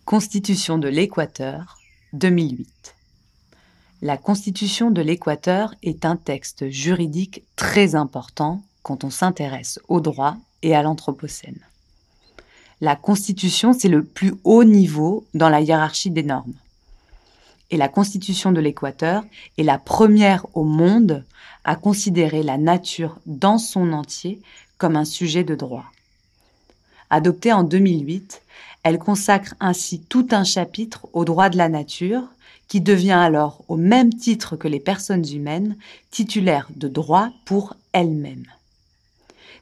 Constitution de l'Équateur, 2008. La Constitution de l'Équateur est un texte juridique très important quand on s'intéresse au droit et à l'Anthropocène. La Constitution, c'est le plus haut niveau dans la hiérarchie des normes. Et la Constitution de l'Équateur est la première au monde à considérer la nature dans son entier comme un sujet de droit. Adoptée en 2008, elle consacre ainsi tout un chapitre au droit de la nature, qui devient alors, au même titre que les personnes humaines, titulaire de droits pour elle-même.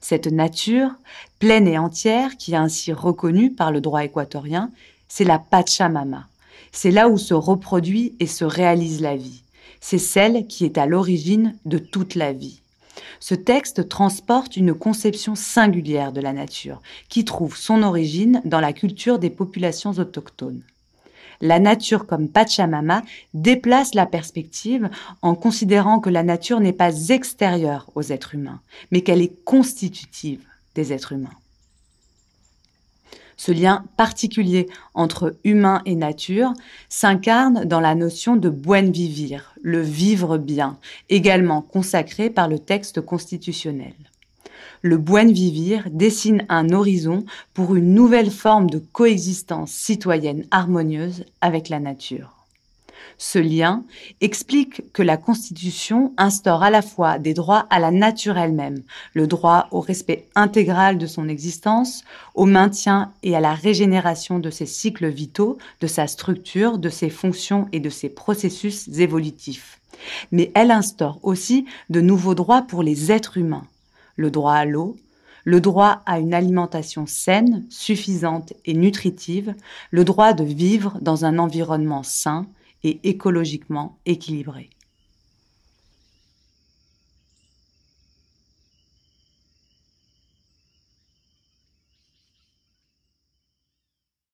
Cette nature, pleine et entière, qui est ainsi reconnue par le droit équatorien, c'est la Pachamama. C'est là où se reproduit et se réalise la vie. C'est celle qui est à l'origine de toute la vie. Ce texte transporte une conception singulière de la nature, qui trouve son origine dans la culture des populations autochtones. La nature comme Pachamama déplace la perspective en considérant que la nature n'est pas extérieure aux êtres humains, mais qu'elle est constitutive des êtres humains. Ce lien particulier entre humain et nature s'incarne dans la notion de buen vivir, le vivre bien, également consacré par le texte constitutionnel. Le buen vivir dessine un horizon pour une nouvelle forme de coexistence citoyenne harmonieuse avec la nature. Ce lien explique que la Constitution instaure à la fois des droits à la nature elle-même, le droit au respect intégral de son existence, au maintien et à la régénération de ses cycles vitaux, de sa structure, de ses fonctions et de ses processus évolutifs. Mais elle instaure aussi de nouveaux droits pour les êtres humains. Le droit à l'eau, le droit à une alimentation saine, suffisante et nutritive, le droit de vivre dans un environnement sain et écologiquement équilibré.